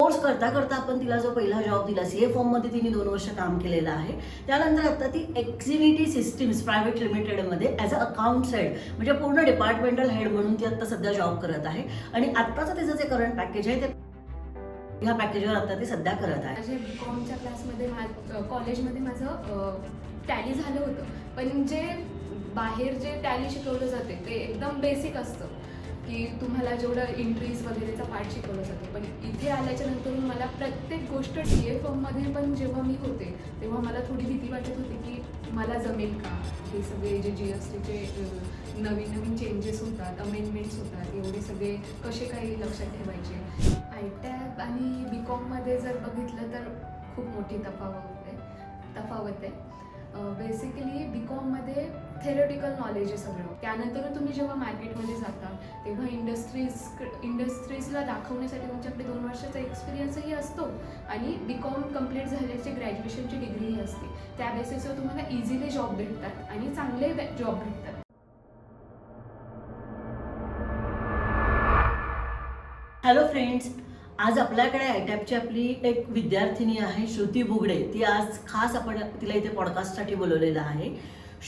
Course करता करता आपण तिला जो पहिला जॉब दिला सीए फॉर्ममध्ये तिने 2 वर्ष काम केलेलं आहे. त्यानंतर आता ती एक्झिव्हिटी सिस्टीम्स प्रायव्हेट लिमिटेडमध्ये ॲज अ अकाउंट्स हेड म्हणजे पूर्ण डिपार्टमेंटल हेड म्हणून ती आता सध्या जॉब करत आहे. आणि आत्ताचं तिचं जे करंट पॅकेज आहे ते ह्या पॅकेजवर आता ती सध्या करत आहे. माझ्या बीकॉमच्या क्लासमध्ये कॉलेजमध्ये माझं टॅली झालं होतं, पण जे बाहेर जे टॅली शिकवलं जाते ते एकदम बेसिक असतं की तुम्हाला जेवढं एंट्रीज वगैरेचा पार्ट शिकवलं जातं. पण इथे आल्याच्या नंतर मला प्रत्येक गोष्ट डी एफ एममध्ये पण जेव्हा मी होते तेव्हा मला थोडी भीती वाटत होती की मला जमेल का, हे सगळे जे जी एस टीचे नवीन नवीन चेंजेस होतात, अमेंडमेंट्स होतात, एवढे सगळे कसे काही लक्षात ठेवायचे. आयटॅब आणि बी कॉममध्ये जर बघितलं तर खूप मोठी तफावत आहे. बेसिकली बी कॉममध्ये थेरॉटिकल नॉलेज आहे सगळं. त्यानंतर तुम्ही जेव्हा मार्केटमध्ये जाता तेव्हा इंडस्ट्रीजला दाखवण्यासाठी तुमच्याकडे 2 वर्षाचा एक्सपिरियन्सही असतो आणि बी कॉम कम्प्लीट झाल्याची ग्रॅज्युएशनची डिग्रीही असते. त्या बेसिसवर तुम्हाला इझिली जॉब भेटतात आणि चांगले जॉब भेटतात. हॅलो फ्रेंड्स, आज आपल्याकडे आयटॅपची आपली एक विद्यार्थिनी आहे श्रुती बुगडे. ती आज खास आपण तिला इथे पॉडकास्टसाठी बोलवलेलं आहे.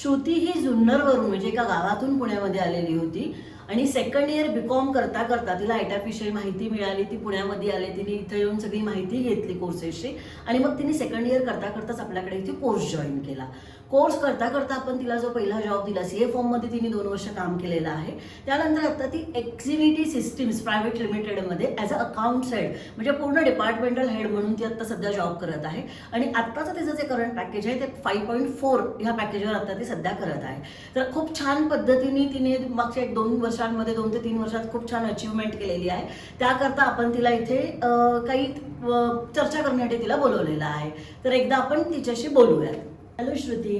श्रुती ही जुन्नरवरून म्हणजे एका गावातून पुण्यामध्ये आलेली होती आणि सेकंड इयर बीकॉम करता करता तिला आयटॅपविषयी माहिती मिळाली. ती पुण्यामध्ये आली, तिने इथे येऊन सगळी माहिती घेतली कोर्सेसची आणि मग तिने सेकंड इयर करता करताच आपल्याकडे इथे कोर्स जॉईन केला. कोर्स करता करता आपण तिला जो पहिला जॉब दिला सीए फॉर्ममध्ये तिने 2 वर्ष काम केलेलं आहे. त्यानंतर आता ती एक्झिव्हिटी सिस्टीम्स प्रायव्हेट लिमिटेडमध्ये ॲज अ अकाउंट्स हेड म्हणजे पूर्ण डिपार्टमेंटल हेड म्हणून ती आता सध्या जॉब करत आहे. आणि आत्ताचं तिचं जे करंट पॅकेज आहे ते 5.4 ह्या पॅकेजवर आता ती सध्या करत आहे. तर खूप छान पद्धतीने तिने मागच्या 1-2 वर्षांमध्ये 2 ते 3 वर्षात खूप छान अचीवमेंट केलेली आहे. त्याकरता आपण तिला इथे काही चर्चा करण्यासाठी तिला बोलवलेलं आहे. तर एकदा आपण तिच्याशी बोलूयात. हॅलो श्रुती.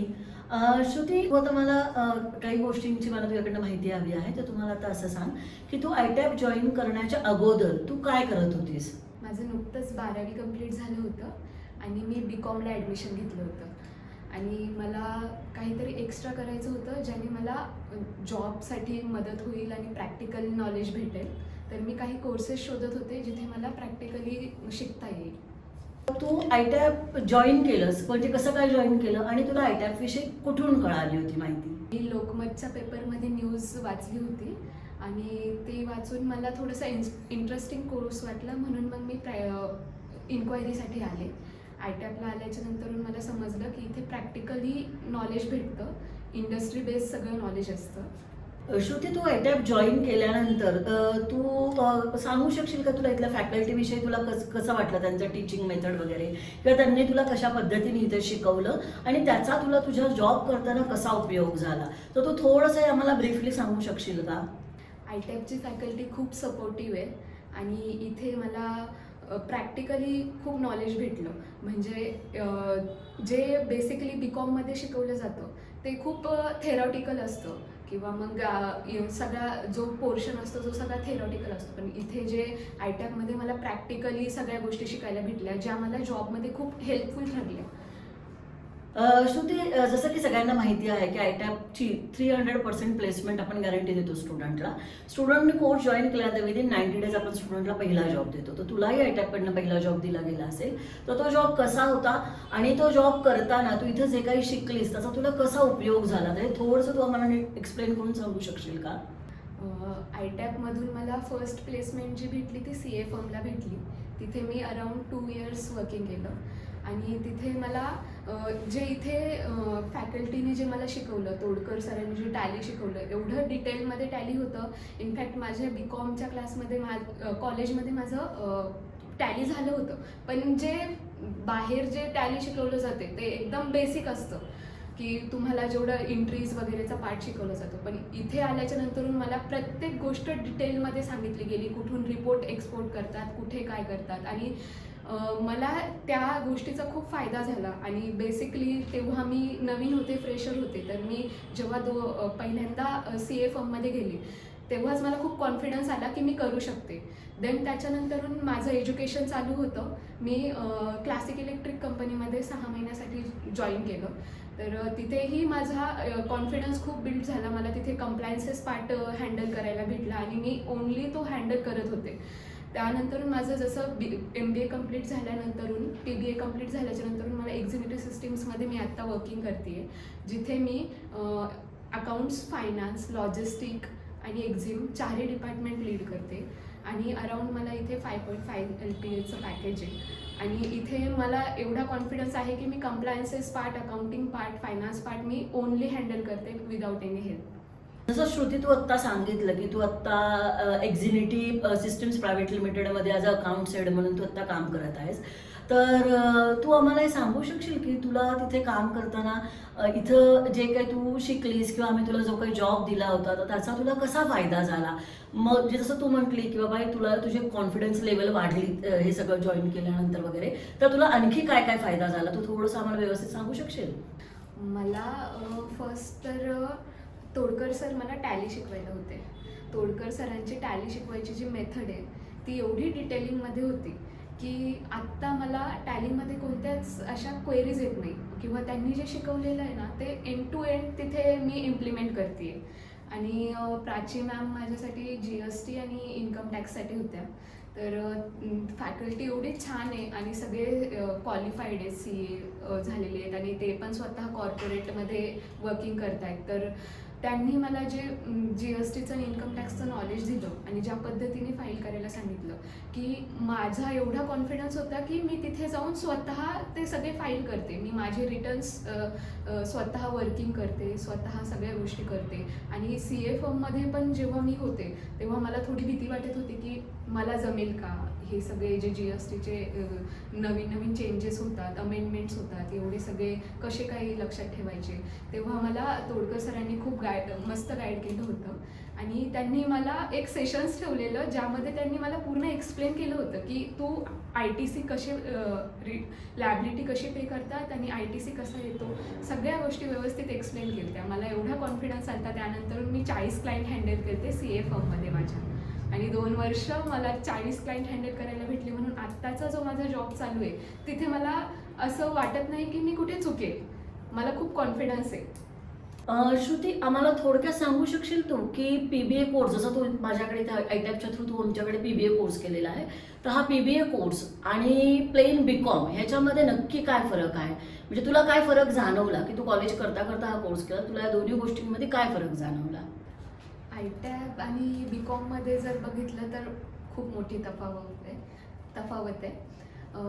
श्रुती, आता मला काही गोष्टींची मला तुझ्याकडनं माहिती हवी आहे. तर तुम्हाला आता असं सांग की तू आयटॅप जॉईन करण्याच्या अगोदर तू काय करत होतीस? माझं नुकतंच 12वी कंप्लीट झालं होतं आणि मी बी कॉमला ॲडमिशन घेतलं होतं आणि मला काहीतरी एक्स्ट्रा करायचं होतं ज्याने मला जॉबसाठी मदत होईल आणि प्रॅक्टिकल नॉलेज भेटेल. तर मी काही कोर्सेस शोधत होते जिथे मला प्रॅक्टिकली शिकता येईल. तू आयटॅप जॉईन केलंस म्हणजे कसं काय जॉईन केलं आणि तुला आयटॅप विषयी कुठून कळाली होती माहिती? मी लोकमतच्या पेपरमध्ये न्यूज वाचली होती आणि ते वाचून मला थोडंसं इंटरेस्टिंग कोर्स वाटला, म्हणून मग मी इन्क्वायरीसाठी आले. आयटॅपला आल्याच्या नंतर मला समजलं की इथे प्रॅक्टिकली नॉलेज भेटतं, इंडस्ट्री बेस्ड सगळं नॉलेज असतं. श्रुती, तू आयटॅप जॉईन केल्यानंतर तू सांगू शकशील का तुला इथल्या फॅकल्टीविषयी तुला कसं वाटलं, त्यांचं टीचिंग मेथड वगैरे, किंवा त्यांनी तुला कशा पद्धतीने इथे शिकवलं आणि त्याचा तुला तुझ्या जॉब करताना कसा उपयोग झाला? तर तू थोडंसं आम्हाला ब्रीफली सांगू शकशील का? आयटॅपची फॅकल्टी खूप सपोर्टिव्ह आहे आणि इथे मला प्रॅक्टिकली खूप नॉलेज भेटलं. म्हणजे जे बेसिकली बी कॉममध्ये शिकवलं जातं ते खूप थेरॉटिकल असतं किंवा मग सगळा जो पोर्शन असतो तो सगळा थेरॉटिकल असतो. पण इथे जे आयटॅपमध्ये मला प्रॅक्टिकली सगळ्या गोष्टी शिकायला भेटल्या ज्या मला जॉबमध्ये खूप हेल्पफुल ठरल्या. श्रुती, जसं की सगळ्यांना माहिती आहे की आयटॅपची 300% प्लेसमेंट आपण गॅरंटी देतो स्टुडंटला. स्टुडंटने कोर्स जॉईन केला तर विदिन 90 डेज आपण स्टुडंटला पहिला जॉब देतो. तर तुलाही आयटॅपकडनं पहिला जॉब दिला गेला असेल, तर तो जॉब कसा होता आणि तो जॉब करताना तू इथं जे काही शिकलीस त्याचा तुला कसा उपयोग झाला, तर थोडंसं तू आम्हाला एक्सप्लेन करून सांगू शकशील का? आयटॅपमधून मला फर्स्ट प्लेसमेंट जी भेटली ती सीए फर्मला भेटली. तिथे मी अराऊंड 2 इयर्स वर्किंग केलं आणि तिथे मला जे इथे फॅकल्टीने जे मला शिकवलं, तोडकर सरांनी जे टॅली शिकवलं, एवढं डिटेलमध्ये टॅली होतं. इनफॅक्ट माझ्या बी कॉमच्या क्लासमध्ये कॉलेजमध्ये माझं टॅली झालं होतं, पण जे बाहेर जे टॅली शिकवलं जाते ते एकदम बेसिक असतं की तुम्हाला जेवढं एंट्रीज वगैरेचा पार्ट शिकवलं जातं. पण इथे आल्याच्या नंतर मला प्रत्येक गोष्ट डिटेलमध्ये सांगितली गेली, कुठून रिपोर्ट एक्सपोर्ट करतात, कुठे काय करतात आणि मला त्या गोष्टीचा खूप फायदा झाला. आणि बेसिकली तेव्हा मी नवीन होते, फ्रेशर होते, तर मी जेव्हा पहिल्यांदा सीए फर्ममध्ये गेले तेव्हाच मला खूप कॉन्फिडन्स आला की मी करू शकते. देन त्याच्यानंतरून माझं एज्युकेशन चालू होतं. मी क्लासिक इलेक्ट्रिक कंपनीमध्ये 6 महिन्यासाठी जॉईन केलं. तर तिथेही माझा कॉन्फिडन्स खूप बिल्ड झाला. मला तिथे कंप्लायन्सेस पार्ट हँडल करायला भेटला आणि मी ओनली तो हँडल करत होते. त्यानंतर माझं जसं MBA कंप्लीट झाल्यानंतरून PBA कंप्लीट झाल्याच्यानंतरून मला एक्झिक्युटिव्ह सिस्टीम्समध्ये मी आत्ता वर्किंग करते आहे, जिथे मी अकाउंट्स, फायनान्स, लॉजिस्टिक आणि एक्झिम चारही डिपार्टमेंट लीड करते आणि अराऊंड मला इथे 5.5 LPAचं पॅकेज आहे. आणि इथे मला एवढा कॉन्फिडन्स आहे की मी compliances part, accounting part, finance part मी ओनली हँडल करते विदाउट एनी हेल्प. जसं श्रुती तू आत्ता सांगितलं की तू आत्ता एक्झिक्युटिव्ह सिस्टम्स प्रायव्हेट लिमिटेडमध्ये ॲज अ अकाउंट हेड म्हणून तू आत्ता काम करत आहेस. तर तू आम्हाला हे सांगू शकशील की तुला तिथे काम करताना इथं जे काही तू शिकलीस किंवा आम्ही तुला जो काही जॉब दिला होता तर त्याचा तुला कसा फायदा झाला? मग जे जसं तू म्हटली की बाबा तुला तुझे कॉन्फिडन्स लेवल वाढली हे सगळं जॉईन केल्यानंतर वगैरे, तर तुला आणखी काय काय फायदा झाला तू थोडंसं आम्हाला व्यवस्थित सांगू शकशील? मला फर्स्ट तर तोडकर सर मला टॅली शिकवायला होते. तोडकर सरांची टॅली शिकवायची जी मेथड आहे ती एवढी डिटेलिंगमध्ये होती की आत्ता मला टॅलीमध्ये कोणत्याच अशा क्वेरीज येत नाही किंवा त्यांनी जे शिकवलेलं आहे ना ते एंड टू एंड तिथे मी इम्प्लिमेंट करते आहे. आणि प्राची मॅम माझ्यासाठी GST आणि इन्कम टॅक्ससाठी होत्या. तर फॅकल्टी एवढी छान आहे आणि सगळे क्वालिफाईड आहेत, CA झालेले आहेत आणि ते पण स्वतः कॉर्पोरेटमध्ये वर्किंग करत आहेत. तर त्यांनी मला जे GSTचं आणि इन्कम टॅक्सचं नॉलेज दिलं आणि ज्या पद्धतीने फाईल करायला सांगितलं की माझा एवढा कॉन्फिडन्स होता की मी तिथे जाऊन स्वतः ते सगळे फाईल करते. मी माझे रिटर्न्स स्वतः वर्किंग करते, स्वतः सगळ्या गोष्टी करते. आणि CA फर्ममध्ये पण जेव्हा मी होते तेव्हा मला थोडी भीती वाटत होती की मला जमेल का, हे सगळे जे GSTचे नवीन नवीन चेंजेस होतात, अमेंडमेंट्स होतात, एवढे सगळे कसे काही लक्षात ठेवायचे. तेव्हा मला तोडकर सरांनी खूप मस्त गाईड केलं होतं आणि त्यांनी मला एक सेशन्स ठेवलेलं ज्यामध्ये त्यांनी मला पूर्ण एक्सप्लेन केलं होतं की तू ITC कसे लॅबिलिटी कशी पे करतात आणि ITC कसा येतो, सगळ्या गोष्टी व्यवस्थित एक्सप्लेन केल्या. मला एवढा कॉन्फिडन्स आला. त्यानंतर मी 40 क्लायंट हँडल करते CA फर्ममध्ये माझ्या आणि 2 वर्ष मला 40 क्लायंट हँडल करायला भेटले. म्हणून आत्ताचा जो माझा जॉब चालू आहे तिथे मला असं वाटत नाही की मी कुठे चुकेल. मला खूप कॉन्फिडन्स आहे. श्रुती, आम्हाला थोडक्यात सांगू शकशील तू की PBA कोर्स, जसा तू माझ्याकडे आयटॅपच्या थ्रू तू आमच्याकडे PBA कोर्स केलेला आहे, तर हा PBA कोर्स आणि प्लेन BCom ह्याच्यामध्ये नक्की काय फरक आहे? म्हणजे तुला काय फरक जाणवला की तू कॉलेज करता करता हा कोर्स केला, तुला या दोन्ही गोष्टींमध्ये काय फरक जाणवला? आयटॅप आणि BComमध्ये जर बघितलं तर खूप मोठी तफावत आहे.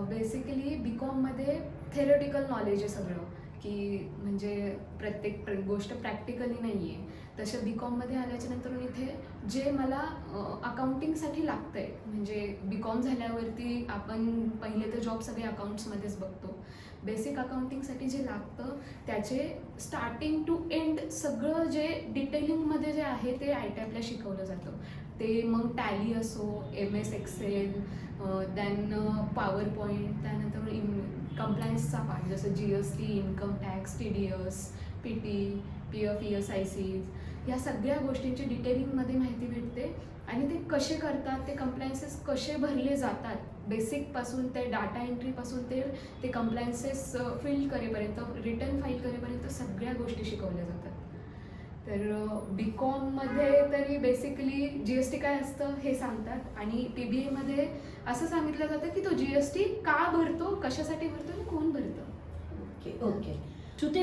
बेसिकली BComमध्ये थेरॉटिकल नॉलेज आहे सगळं, की म्हणजे प्रत्येक गोष्ट प्रॅक्टिकली नाही आहे. तसं BComमध्ये आल्याच्यानंतर इथे जे मला अकाउंटिंगसाठी लागतं आहे, म्हणजे BCom झाल्यावरती आपण पहिले तर जॉब सगळे अकाउंट्समध्येच बघतो. बेसिक अकाउंटिंगसाठी जे लागतं त्याचे स्टार्टिंग टू एंड सगळं जे डिटेलिंगमध्ये जे आहे ते आयटॅपला शिकवलं जातं. ते मग टॅली असो, MS Excel, then PowerPoint, त्यानंतर कंप्लायन्सचा पार्ट जसं GST, income tax, TDS, PT, PF, ESICs, या सगळ्या गोष्टींची डिटेलिंगमध्ये माहिती भेटते. आणि ते कसे करतात, ते कंप्लायन्सेस कसे भरले जातात, बेसिकपासून ते डाटा एंट्रीपासून ते कंप्लायन्सेस फिल करेपर्यंत, रिटर्न फाईल करेपर्यंत सगळ्या गोष्टी शिकवल्या जातात. तर BComमध्ये तरी बेसिकली GST काय असतं हे सांगतात आणि PBAमध्ये असं सांगितलं जातं की तो GST का भरतो, कशासाठी भरतो आणि कोण भरतं. ओके श्रुती,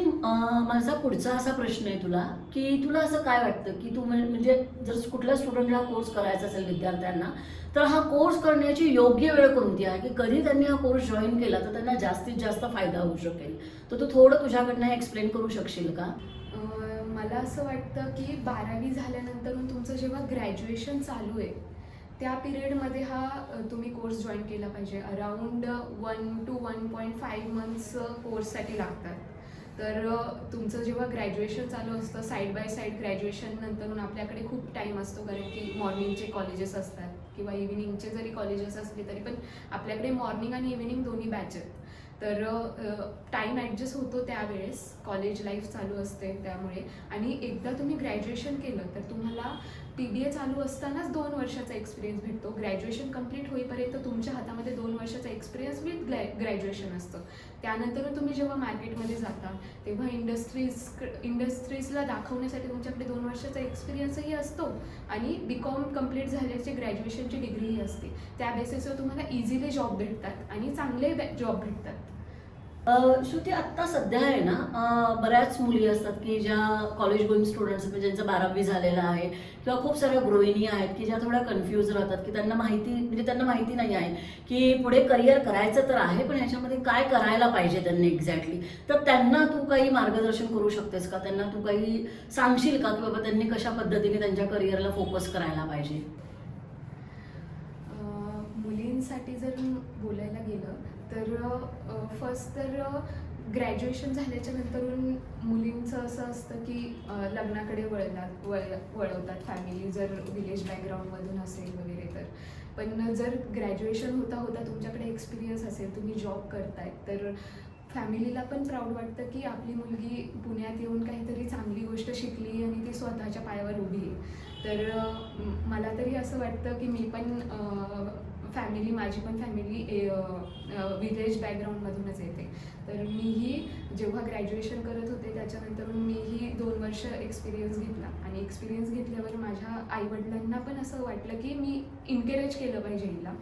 माझा पुढचा असा प्रश्न आहे तुला की तुला असं काय वाटतं की तू म्हणजे जर कुठल्या स्टुडंटला कोर्स करायचा असेल, विद्यार्थ्यांना, तर हा कोर्स करण्याची योग्य वेळ कोणती आहे की कधी त्यांनी हा कोर्स जॉईन केला तर त्यांना जास्तीत जास्त फायदा होऊ शकेल? तर तू थोडं तुझ्याकडनं एक्सप्लेन करू शकशील का? मला असं वाटतं की 12वी झाल्यानंतर तुमचं जेव्हा ग्रॅज्युएशन चालू आहे त्या पिरियडमध्ये हा तुम्ही कोर्स जॉईन केला पाहिजे. अराऊंड 1 to 1.5 मंथ्स कोर्ससाठी लागतात. तर तुमचं जेव्हा ग्रॅज्युएशन चालू असतं, साईड बाय साईड ग्रॅज्युएशन नंतर आपल्याकडे खूप टाईम असतो, कारण की मॉर्निंगचे कॉलेजेस असतात किंवा इव्हिनिंगचे जरी कॉलेजेस असले तरी पण आपल्याकडे मॉर्निंग आणि इव्हिनिंग दोन्ही बॅच आहेत. तर टाईम ॲडजस्ट होतो त्यावेळेस, कॉलेज लाईफ चालू असते त्यामुळे. आणि एकदा तुम्ही ग्रॅज्युएशन केलं तर तुम्हाला PBA चालू असतानाच 2 वर्षाचा एक्सपिरियन्स भेटतो. ग्रॅज्युएशन कंप्लीट होईपर्यंत तुमच्या हातामध्ये 2 वर्षाचा एक्सपिरियन्स विथ ग्रॅज्युएशन असतं. त्यानंतर तुम्ही जेव्हा मार्केटमध्ये जाता तेव्हा इंडस्ट्रीजला दाखवण्यासाठी तुमच्याकडे 2 वर्षाचा एक्सपिरियन्सही असतो आणि BCom कंप्लीट झाल्याची ग्रॅज्युएशनची डिग्रीही असते. त्या बेसिसवर तुम्हाला इझिली जॉब भेटतात आणि चांगले जॉब भेटतात. श्रुती, आत्ता सध्या आहे ना, बऱ्याच मुली असतात की ज्या कॉलेज गोईंग स्टुडंट्स म्हणजे ज्यांचं 12वी झालेलं आहे किंवा खूप साऱ्या गृहिणी आहेत की ज्या थोड्या कन्फ्यूज राहतात की त्यांना माहिती नाही आहे की पुढे करिअर करायचं तर आहे, पण ह्याच्यामध्ये काय करायला पाहिजे त्यांनी एक्झॅक्टली. तर त्यांना तू काही मार्गदर्शन करू शकतेस का? त्यांना तू काही सांगशील का की बाबा त्यांनी कशा पद्धतीने त्यांच्या करिअरला फोकस करायला पाहिजे? मुलींसाठी जर बोलायला गेलं तर फर्स्ट तर ग्रॅज्युएशन झाल्याच्या नंतरून मुलींचं असं असतं की लग्नाकडे वळवतात फॅमिली, जर विलेज बॅकग्राऊंडमधून असेल वगैरे तर. पण जर ग्रॅज्युएशन होता होता तुमच्याकडे एक्सपिरियन्स असेल, तुम्ही जॉब करताय, तर फॅमिलीला पण प्राऊड वाटतं की आपली मुलगी पुण्यात येऊन काहीतरी चांगली गोष्ट शिकली आणि ती स्वतःच्या पायावर उभी आहे. तर मला तरी असं वाटतं की मी पण माझी पण फॅमिली विलेज बॅकग्राऊंडमधूनच येते. तर मीही जेव्हा ग्रॅज्युएशन करत होते त्याच्यानंतर मीही 2 वर्ष एक्सपिरियन्स घेतला आणि एक्सपिरियन्स घेतल्यावर माझ्या आईवडिलांना पण असं वाटलं की मी एनकरेज केलं पाहिजे हिला,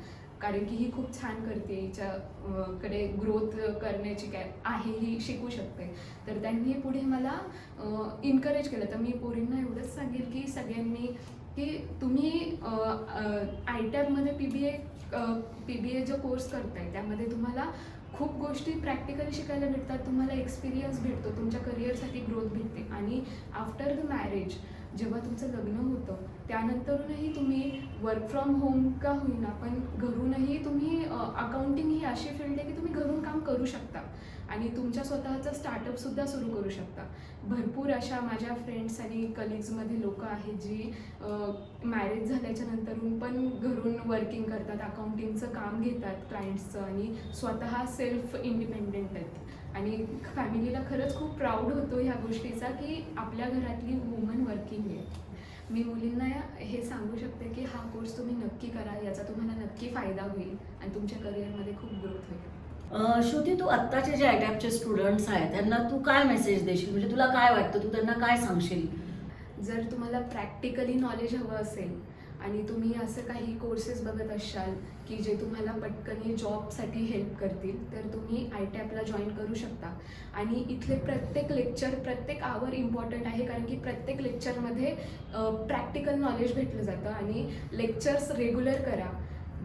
कारण की ही खूप छान करते, हिच्याकडे ग्रोथ करण्याची काय आहे, ही शिकू शकते. तर त्यांनी पुढे मला एनकरेज केलं. तर मी पोरींना एवढंच सांगेल की सगळ्यांनी की तुम्ही ITABमध्ये PBA जो कोर्स करताय त्यामध्ये तुम्हाला खूप गोष्टी प्रॅक्टिकली शिकायला भेटतात, तुम्हाला एक्सपिरियन्स भेटतो, तुमच्या करिअरसाठी ग्रोथ भेटते. आणि आफ्टर द मॅरेज जेव्हा तुमचं लग्न होतं त्यानंतरूनही तुम्ही वर्क फ्रॉम होम का होईना पण घरूनही तुम्ही अकाउंटिंग ही अशी फील्ड आहे की तुम्ही घरून काम करू शकता आणि तुमच्या स्वतःचं स्टार्टअपसुद्धा सुरू करू शकता. भरपूर अशा माझ्या फ्रेंड्स आणि कलिग्समध्ये लोक आहेत जी मॅरेज झाल्याच्या नंतरून पण घरून वर्किंग करतात, अकाउंटिंगचं काम घेतात क्लायंट्सचं आणि स्वतः सेल्फ इंडिपेंडेंट आहेत. आणि फॅमिलीला खरंच खूप प्राऊड होतो ह्या गोष्टीचा की आपल्या घरातली वुमन वर्किंग आहे. मी मुलींना हे सांगू शकते की हा कोर्स तुम्ही नक्की करा, याचा तुम्हाला नक्की फायदा होईल आणि तुमच्या करिअरमध्ये खूप ग्रोथ होईल. श्रुती, तू आत्ताचे जे ITABचे स्टुडंट्स आहेत त्यांना तू काय मेसेज देशील? म्हणजे तुला काय वाटतं, तू त्यांना काय सांगशील? जर तुम्हाला प्रॅक्टिकली नॉलेज हवं असेल आणि तुम्ही असं काही कोर्सेस बघत असाल की जे तुम्हाला पटकन जॉबसाठी हेल्प करतील, तर तुम्ही ITABला जॉईन करू शकता. आणि इथले प्रत्येक लेक्चर, प्रत्येक आवर इम्पॉर्टंट आहे, कारण की प्रत्येक लेक्चरमध्ये प्रॅक्टिकल नॉलेज भेटलं जातं. आणि लेक्चर्स रेग्युलर करा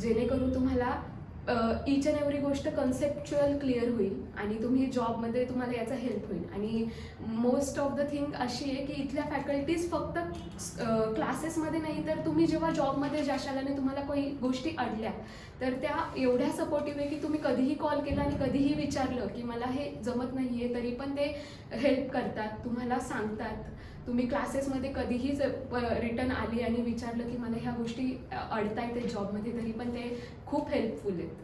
जेणेकरून तुम्हाला ईच अँड एव्हरी गोष्ट कन्सेप्च्युअल क्लिअर होईल आणि तुम्ही जॉबमध्ये तुम्हाला याचा हेल्प होईल. आणि मोस्ट ऑफ द थिंग अशी आहे की इथल्या फॅकल्टीज फक्त क्लासेसमध्ये नाही, तर तुम्ही जेव्हा जॉबमध्ये जाशाल आणि तुम्हाला काही गोष्टी अडल्या तर त्या एवढ्या सपोर्टिव्ह आहे की तुम्ही कधीही कॉल केला आणि कधीही विचारलं की मला हे जमत नाही आहे, तरी पण ते हेल्प करतात, तुम्हाला सांगतात. तुम्ही क्लासेसमध्ये कधीही रिटर्न आली आणि विचारलं की मला ह्या गोष्टी अडतायत ते जॉबमध्ये, तरी पण ते खूप हेल्पफुल आहेत.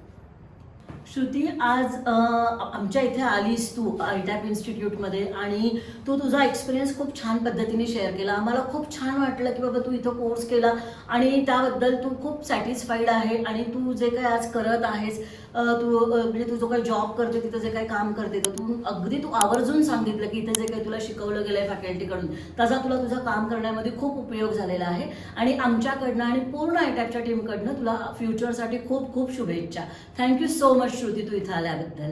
श्रुती, आज आमच्या इथे आलीस तू ITAB इन्स्टिट्यूटमध्ये आणि तू तुझा एक्सपिरियन्स खूप छान पद्धतीने शेअर केला. आम्हाला खूप छान वाटलं की बाबा तू इथं कोर्स केला आणि त्याबद्दल तू खूप सॅटिस्फाईड आहे. आणि तू जे काही आज करत आहेस, तू म्हणजे तू जो काही जॉब करते, तिथं जे काही काम करते, तर तू आवर्जून सांगितलं की इथं जे काही तुला शिकवलं गेलं आहे फॅकल्टीकडून त्याचा तुला तुझं काम करण्यामध्ये खूप उपयोग झालेला आहे. आणि आमच्याकडनं आणि पूर्ण ITABच्या टीमकडनं तुला फ्युचरसाठी खूप खूप शुभेच्छा. थँक्यू सो मच श्रुती, तू इथं आल्याबद्दल.